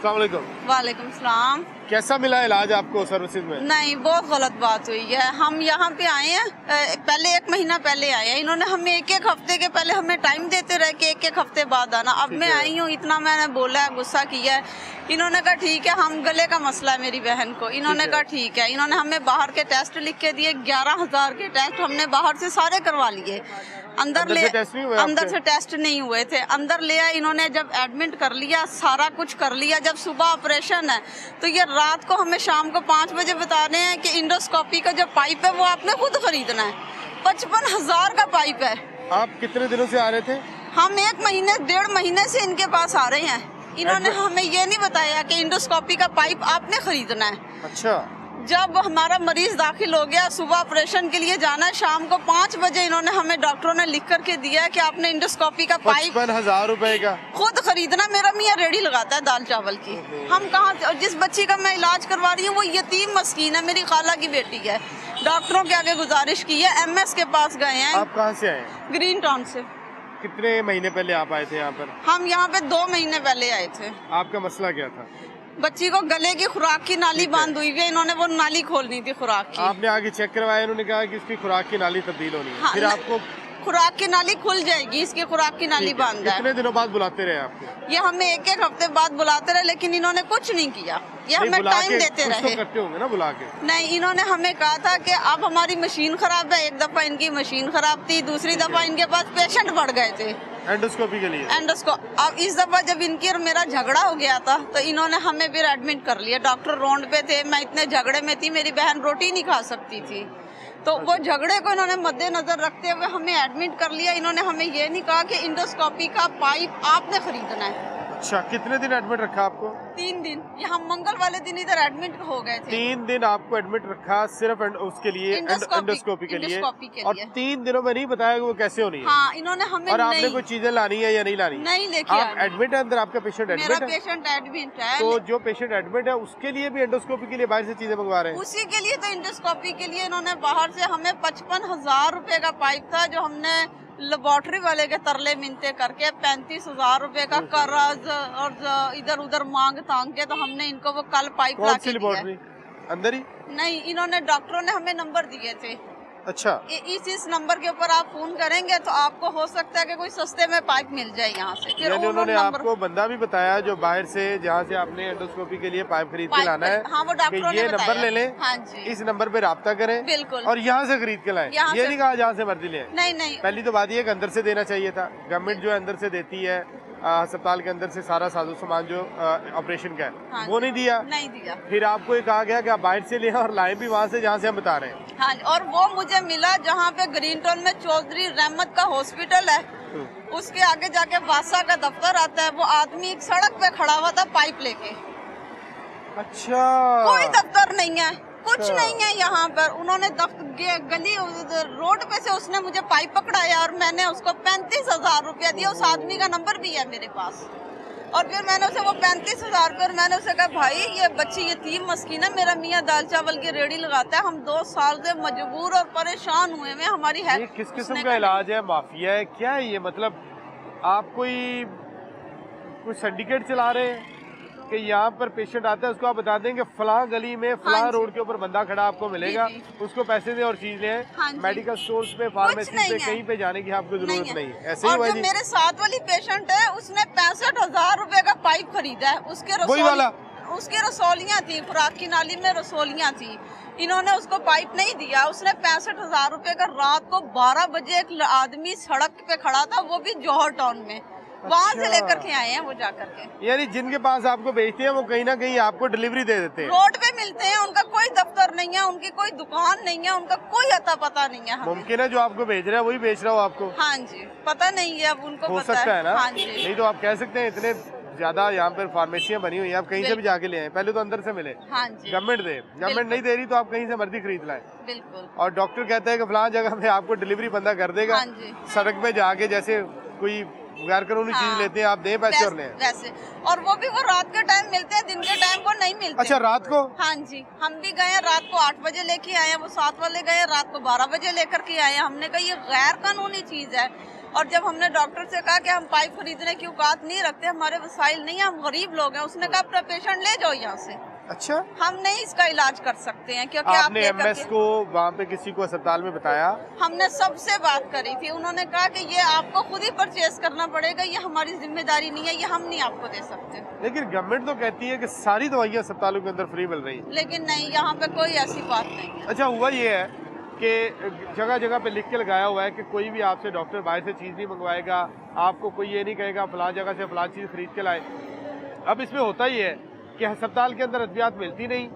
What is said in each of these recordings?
अस्सलाम वालेकुम। वालेकुम सलाम। कैसा मिला इलाज आपको सर्विसेज में? नहीं, बहुत गलत बात हुई है। हम यहाँ पे आए हैं, पहले 1 महीना पहले आए हैं। इन्होंने हमें 1-1 हफ्ते के पहले हमें टाइम देते रहे कि 1-1 हफ्ते बाद आना। अब मैं आई हूँ, इतना मैंने बोला है, गुस्सा किया है। इन्होंने कहा ठीक है, हम गले का मसला है मेरी बहन को। इन्होंने कहा ठीक है। इन्होंने हमें बाहर के टेस्ट लिख के दिए, 11,000 के टेस्ट हमने बाहर से सारे करवा लिए। अंदर से टेस्ट नहीं हुए थे। अंदर ले आए इन्होंने, जब एडमिट कर लिया, सारा कुछ कर लिया। जब सुबह ऑपरेशन है तो ये रात को हमें शाम को 5 बजे बता रहे हैं कि इंडोस्कोपी का जो पाइप है वो आपने खुद खरीदना है। 55,000 का पाइप है। आप कितने दिनों से आ रहे थे? हम 1 महीने 1.5 महीने से इनके पास आ रहे हैं। इन्होंने हमें ये नहीं बताया कि इंडोस्कोपी का पाइप आपने खरीदना है। अच्छा। जब हमारा मरीज दाखिल हो गया, सुबह ऑपरेशन के लिए जाना है, शाम को 5 बजे इन्होंने हमें डॉक्टरों ने लिख करके दिया है कि आपने इंडोस्कोपी का पाइप 55,000 रुपए का खुद खरीदना। मेरा मियाँ रेडी लगाता है दाल चावल की। हम कहाँ से, और जिस बच्ची का मैं इलाज करवा रही हूँ वो यतीम मस्कीन है, मेरी खाला की बेटी है। डॉक्टरों के आगे गुजारिश की है, MS के पास गए हैं। आप कहाँ से आए? ग्रीन टाउन से। कितने महीने पहले आप आए थे यहाँ पर? हम यहाँ पे 2 महीने पहले आए थे। आपका मसला क्या था? बच्ची को गले की खुराक की नाली बंद हुई है, इन्होंने वो नाली खोलनी थी खुराक की। आपने आगे चेक करवाया, उन्होंने कहा कि इसकी खुराक की नाली तब्दील होनी है। हाँ, फिर आपको खुराक की नाली खुल जाएगी, इसकी खुराक की नाली बंद है। कितने दिनों बाद बुलाते रहे आपको? ये हमें 1-1 हफ्ते बाद बुलाते रहे, लेकिन इन्होंने कुछ नहीं किया। ये हमें टाइम देते रहे। करते होंगे ना बुला के? नहीं, इन्होंने हमें कहा था कि अब हमारी मशीन खराब है। एक दफा इनकी मशीन खराब थी, दूसरी दफा इनके पास पेशेंट बढ़ गए थे एंडोस्कोपी के लिए। अब इस दफा जब इनकी और मेरा झगड़ा हो गया था तो इन्होंने हमें फिर एडमिट कर लिया। डॉक्टर रोड पे थे, मैं इतने झगड़े में थी, मेरी बहन रोटी नहीं खा सकती थी। तो वो झगड़े को इन्होंने मद्देनजर रखते हुए हमें एडमिट कर लिया। इन्होंने हमें ये नहीं कहा कि इंडोस्कोपी का पाइप आपने खरीदना है। अच्छा, कितने दिन एडमिट रखा आपको? 3 दिन। ये हम मंगल वाले दिन इधर एडमिट हो गए थे। 3 दिन आपको एडमिट रखा सिर्फ उसके लिए, एंडोस्कोपी के लिए। और 3 दिनों में नहीं बताया कि वो कैसे होनी है? हाँ, इन्होंने हमें और आपने कोई चीजें लानी है या नहीं लानी? नहीं लेके आप एडमिट है अंदर, आपका पेशेंट एडमिट है? मेरा पेशेंट एडमिट है। तो जो पेशेंट एडमिट है उसके लिए भी एंडोस्कोपी के लिए बाहर से चीजें मंगवा रहे हैं? उसी के लिए तो इंडोस्कोपी के लिए इन्होंने बाहर से हमें 55,000 रुपए का पाइप था, जो हमने लेबोरेटरी वाले के तरले मिनते करके 35,000 रुपए का कर्ज और इधर उधर मांग तांग के तो हमने इनको वो कल पाइप ला के दिया। अंदर ही? नहीं, इन्होंने डॉक्टरों ने हमें नंबर दिए थे। अच्छा। इस नंबर के ऊपर आप फोन करेंगे तो आपको हो सकता है कि कोई सस्ते में पाइप मिल जाए यहाँ से। फिर उन्होंने आपको बंदा भी बताया जो बाहर से, जहाँ से आपने एंडोस्कोपी के लिए पाइप खरीद के लाना है? हाँ, वो डॉक्टरों ने ये नंबर ले लें। हाँ जी, इस नंबर पे राब्ता करें। बिल्कुल। और यहाँ से खरीद के लाएं। ये नहीं कहा जहाँ से मर्जी लें। नहीं। पहली तो बात ये कि अंदर से देना चाहिए था। गवर्नमेंट जो अंदर से देती है, अस्पताल के अंदर से सारा साजो सामान जो ऑपरेशन का है, हाँ, वो नहीं दिया। फिर आपको ये कहा गया कि आप बाहर से लें और लाएं भी वहाँ से जहाँ से हम बता रहे हैं। हाँ, और वो मुझे मिला जहाँ पे ग्रीन टाउन में चौधरी रहमत का हॉस्पिटल है, उसके आगे जाके वासा का दफ्तर आता है। वो आदमी एक सड़क पे खड़ा हुआ था पाइप लेके। अच्छा। कोई दफ्तर नहीं है, कुछ नहीं है यहाँ पर। उन्होंने गली रोड पे से उसने मुझे पाइप पकड़ाया और मैंने उसको 35,000 रुपया दिया। उस आदमी का नंबर भी है मेरे पास। और फिर मैंने उसे वो 35,000 रुपये, मैंने उसे कहा भाई ये बच्ची यतीम मस्कीन है, मेरा मियाँ दाल चावल की रेडी लगाता है, हम 2 साल से मजबूर और परेशान हुए हैं, हमारी है। किस किस्म का इलाज है? माफिया है क्या है ये? मतलब आप कोई सिंडिकेट चला रहे हैं कि यहाँ पर पेशेंट आता है, उसको आप बता देंगे फलां गली में फलां रोड के ऊपर बंदा खड़ा आपको मिलेगा, उसको पैसे दे और चीज ले। मेडिकल स्टोर्स पे, फार्मेसी पे, कहीं पे जाने की आपको जरूरत नहीं है। ऐसे ही जो मेरे साथ वाली पेशेंट है उसने 65,000 रुपए का पाइप खरीदा है। उसकी रसोलियाँ थी, खुराक की नाली में रसोलियाँ थी। इन्होंने उसको पाइप नहीं दिया। उसने 65,000 रुपए का रात को 12 बजे एक आदमी सड़क पे खड़ा था, वो भी जौहर टाउन में, वहाँ से लेकर के आए हैं वो जाकर के। यानी जिनके पास आपको भेजते हैं वो कहीं ना कहीं आपको डिलीवरी दे देते हैं। रोड पे मिलते हैं, उनका कोई दफ्तर नहीं है, उनकी कोई दुकान नहीं है, उनका कोई अता पता नहीं है। मुमकिन है जो आपको भेज रहा है वही बेच रहा हो आपको? हाँ जी, पता नहीं है, अब उनको हो सकता है ना। हाँ जी। नहीं तो आप कह सकते हैं इतने ज्यादा यहाँ पर फार्मेसियाँ बनी हुई है, आप कहीं से भी जाके ले आए, पहले तो अंदर से मिले। हाँ जी, गवर्नमेंट दे, गवर्नमेंट नहीं दे रही तो आप कहीं से मर्जी खरीद लाए। बिल्कुल। और डॉक्टर कहता है कि फलां जगह में आपको डिलीवरी बंदा कर देगा। सड़क पे जाके जैसे कोई गैर कानूनी चीज लेते हैं, आप दें पैसे और लें। वैसे, और वो भी वो रात के टाइम मिलते हैं, दिन के टाइम को नहीं मिलते। अच्छा, रात को? हाँ जी, हम भी गए रात को 8 बजे लेके आए हैं, वो 7 वाले गए रात को 12 बजे लेकर के आए हैं। हमने कहा ये गैर कानूनी चीज है। और जब हमने डॉक्टर से कहा कि हम पाइप खरीदने की औकात नहीं रखते, हमारे वसाइल नहीं है, हम गरीब लोग हैं, उसने कहा अपना पेशेंट ले जाओ यहाँ से, अच्छा, हम नहीं इसका इलाज कर सकते हैं क्योंकि आपने एमएस को वहाँ पे किसी को अस्पताल में बताया? हमने सबसे बात करी थी, उन्होंने कहा कि ये आपको खुद ही परचेज करना पड़ेगा, ये हमारी जिम्मेदारी नहीं है, ये हम नहीं आपको दे सकते। लेकिन गवर्नमेंट तो कहती है कि सारी दवाइयाँ अस्पतालों के अंदर फ्री मिल रही है। लेकिन नहीं, यहाँ पे कोई ऐसी बात नहीं है। अच्छा, हुआ ये है कि जगह जगह पे लिख के लगाया हुआ है कि कोई भी आपसे डॉक्टर बाहर से चीज़ नहीं मंगवाएगा, आपको कोई ये नहीं कहेगा फलां जगह से फलां चीज़ खरीद के लाए। अब इसमें होता ही है कि अस्पताल के अंदर अद्वियात मिलती नहीं,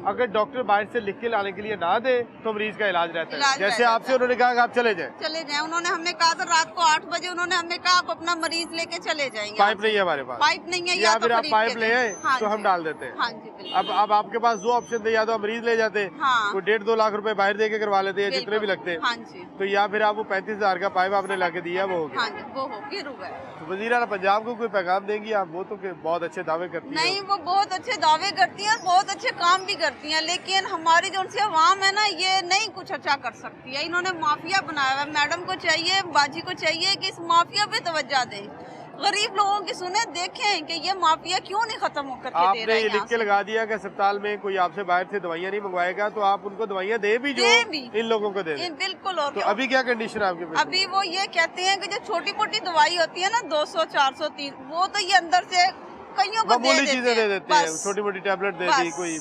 अगर डॉक्टर बाहर से लिख के लाने के लिए ना दे तो मरीज का इलाज रहता है। जैसे आपसे उन्होंने कहा कि आप चले जाएं, उन्होंने हमें कहा था रात को 8 बजे, उन्होंने हमें कहा आप अपना मरीज लेके चले जाएंगे। पाइप नहीं है हमारे पास, पाइप नहीं है, या फिर आप पाइप ले आए तो हम डाल देते हैं। हाँ जी, अब आपके पास दो ऑप्शन थे, या तो मरीज ले जाते, हाँ, कोई 1.5-2 लाख रुपए बाहर दे के करवा लेते हैं जितने भी लगते, हाँ जी, तो या फिर आप वो 35,000 का पाइप आपने ला के दिया, वो हो गया। हाँ जी, वो हो फिर हुआ। तो वज़ीर आला पंजाब को कोई पैगाम देंगी आप? वो तो बहुत अच्छे दावे करती है। नहीं, वो बहुत अच्छे दावे करती हैं, बहुत अच्छे काम भी करती हैं, लेकिन हमारी जो उनसे अवाम है ना, ये नहीं कुछ अच्छा कर सकती है। इन्होंने माफिया बनाया हुआ है। मैडम को चाहिए, बाजी को चाहिए कि इस माफिया पे तवज्जो दें, गरीब लोगों की सुने, देखें कि ये माफिया क्यों नहीं खत्म होकर के दे रहा है। आपने ये लिख के लगा दिया कि अस्पताल में कोई आपसे बाहर से दवाइयाँ नहीं मंगवाएगा, तो आप उनको दवाइयाँ दे भी जो इन लोगों को दे। बिल्कुल। और तो अभी क्या कंडीशन है आपके? अभी वो ये कहते हैं कि जो छोटी मोटी दवाई होती है ना 200, 400, 300, वो तो ये अंदर से कईयों को मामूली चीजें दे देते हैं, छोटी मोटी टैबलेट दे दी, कोई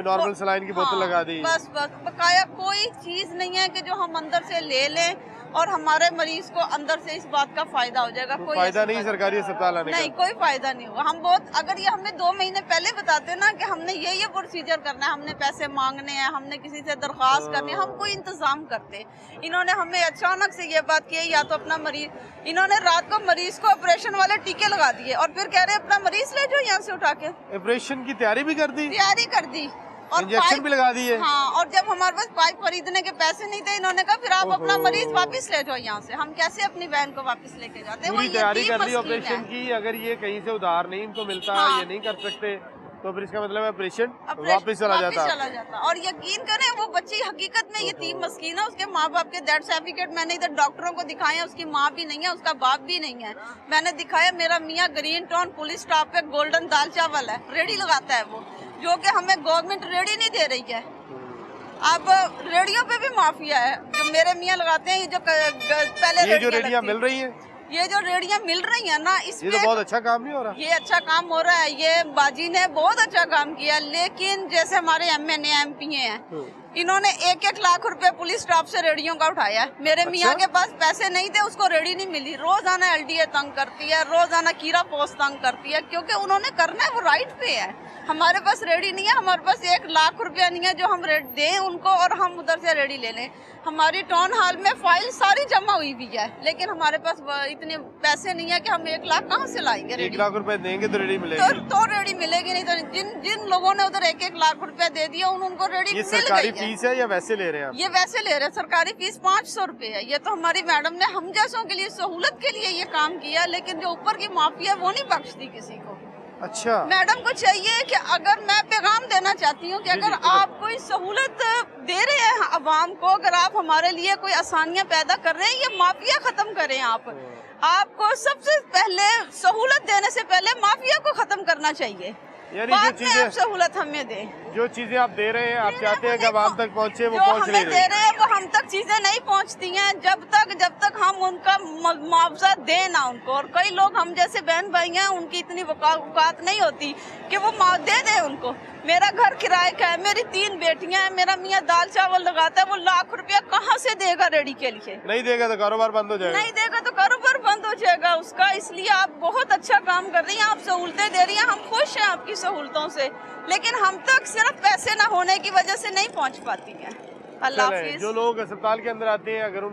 नॉर्मल सलाइन की बोतल लगा दी, बस बकाया कोई चीज नहीं है कि जो हम अंदर से ले लें और हमारे मरीज को अंदर से इस बात का फायदा हो जाएगा। कोई फायदा नहीं सरकारी अस्पताल आने नहीं, कोई फायदा नहीं होगा। हम बहुत, अगर ये हमें 2 महीने पहले बताते ना कि हमने ये प्रोसीजर करना है, हमने पैसे मांगने हैं, हमने किसी से दरख्वास्त करनी है, हम कोई इंतजाम करते। इन्होंने हमें अचानक से ये बात की, या तो अपना मरीज, इन्होंने रात को मरीज को ऑपरेशन वाले टीके लगा दिए और फिर कह रहे अपना मरीज ले जाओ यहाँ से उठा के। ऑपरेशन की तैयारी भी कर दी और इंजेक्शन भी लगा दिए। हाँ, और जब हमारे पास पाइप खरीदने के पैसे नहीं थे, इन्होंने कहा फिर आप अपना मरीज वापस ले जाओ यहाँ से। हम कैसे अपनी बहन को वापस लेके जाते? पूरी तैयारी कर ली ऑपरेशन की, अगर ये कहीं से उधार नहीं इनको मिलता, ये नहीं कर सकते, तो फिर इसका मतलब है ऑपरेशन वापस चला जाता। और यकीन करें, वो बच्ची हकीकत में यतीम मस्कीन है, उसके माँ बाप के डेथ सर्टिफिकेट मैंने इधर डॉक्टरों को दिखाए, उसकी माँ भी नहीं है, उसका बाप भी नहीं है। मैंने दिखाया, मेरा मियाँ ग्रीन टाउन पुलिस स्टॉप पे गोल्डन दाल चावल है, रेडी लगाता है वो, जो कि हमें गवर्नमेंट रेडी नहीं दे रही है। अब रेडियो पे भी माफिया है, जो मेरे मियाँ लगाते हैं, जो पहले ये जो रेडियो मिल रही है, ये जो रेडियां मिल रही है ना, इसमें ये तो बहुत अच्छा काम नहीं हो रहा। ये अच्छा काम हो रहा है, ये बाजी ने बहुत अच्छा काम किया, लेकिन जैसे हमारे MNA MP हैं, इन्होंने 1-1 लाख रुपए पुलिस स्टाफ से रेडियो का उठाया। मेरे मियाँ के पास पैसे नहीं थे, उसको रेडी नहीं मिली, रोजाना LDA तंग करती है, रोजाना कीरा पोस्ट तंग करती है, क्योंकि उन्होंने करना है, वो राइट पे है। हमारे पास रेडी नहीं है, हमारे पास 1 लाख रुपया नहीं है जो हम दें उनको और हम उधर से रेडी ले लें। हमारी टाउन हॉल में फाइल सारी जमा हुई हुई है, लेकिन हमारे पास इतने पैसे नहीं है कि हम 1 लाख कहाँ से लाएंगे। 1 लाख रुपए देंगे तो रेडी मिलेगी, तो रेडी मिलेगी नहीं। तो जिन लोगों ने उधर 1-1 लाख रुपया दे दिया, उनको रेडी ये सरकारी फीस है या वैसे ले रहे हैं? ये वैसे ले रहे हैं, सरकारी फीस 500 रुपए है। ये तो हमारी मैडम ने हम जैसों के लिए सहूलत के लिए ये काम किया, लेकिन जो ऊपर की माफिया वो नहीं बख्शती किसी को। अच्छा, मैडम को चाहिए कि अगर मैं पैगाम देना चाहती हूँ कि अगर आप कोई सहूलत दे रहे हैं अवाम को, अगर आप हमारे लिए कोई आसानियाँ पैदा कर रहे हैं, ये माफिया खत्म करें। आपको सबसे पहले सहूलत देने से पहले माफिया को खत्म करना चाहिए, यानी बाद में आप सहूलत हमें दें। जो चीजें आप दे रहे हैं, आप चाहते हैं कि आवाम तक पहुँचे, वो पहुँच नहीं दे रहे हैं, वो हम तक चीजें नहीं पहुँचती हैं जब तक हम उनका मुआवजा दें ना उनको। और कई लोग हम जैसे बहन भाई हैं, उनकी इतनी औकात नहीं होती कि वो दे दें उनको। मेरा घर किराए का है, मेरी 3 बेटियां हैं, मेरा मियाँ दाल चावल लगाता है, वो लाख रुपया कहाँ से देगा रेडी के लिए? नहीं देगा तो कारोबार बंद हो जाएगा, नहीं देगा तो कारोबार बंद हो जाएगा उसका। इसलिए आप बहुत अच्छा काम कर रही हैं, आप सहूलतें दे रही हैं, हम खुश हैं आपकी सहूलतों से, लेकिन हम तक सिर्फ पैसे न होने की वजह से नहीं पहुँच पाती है। अल्लाह हाफिज़। जो लोग अस्पताल के अंदर आते हैं, अगर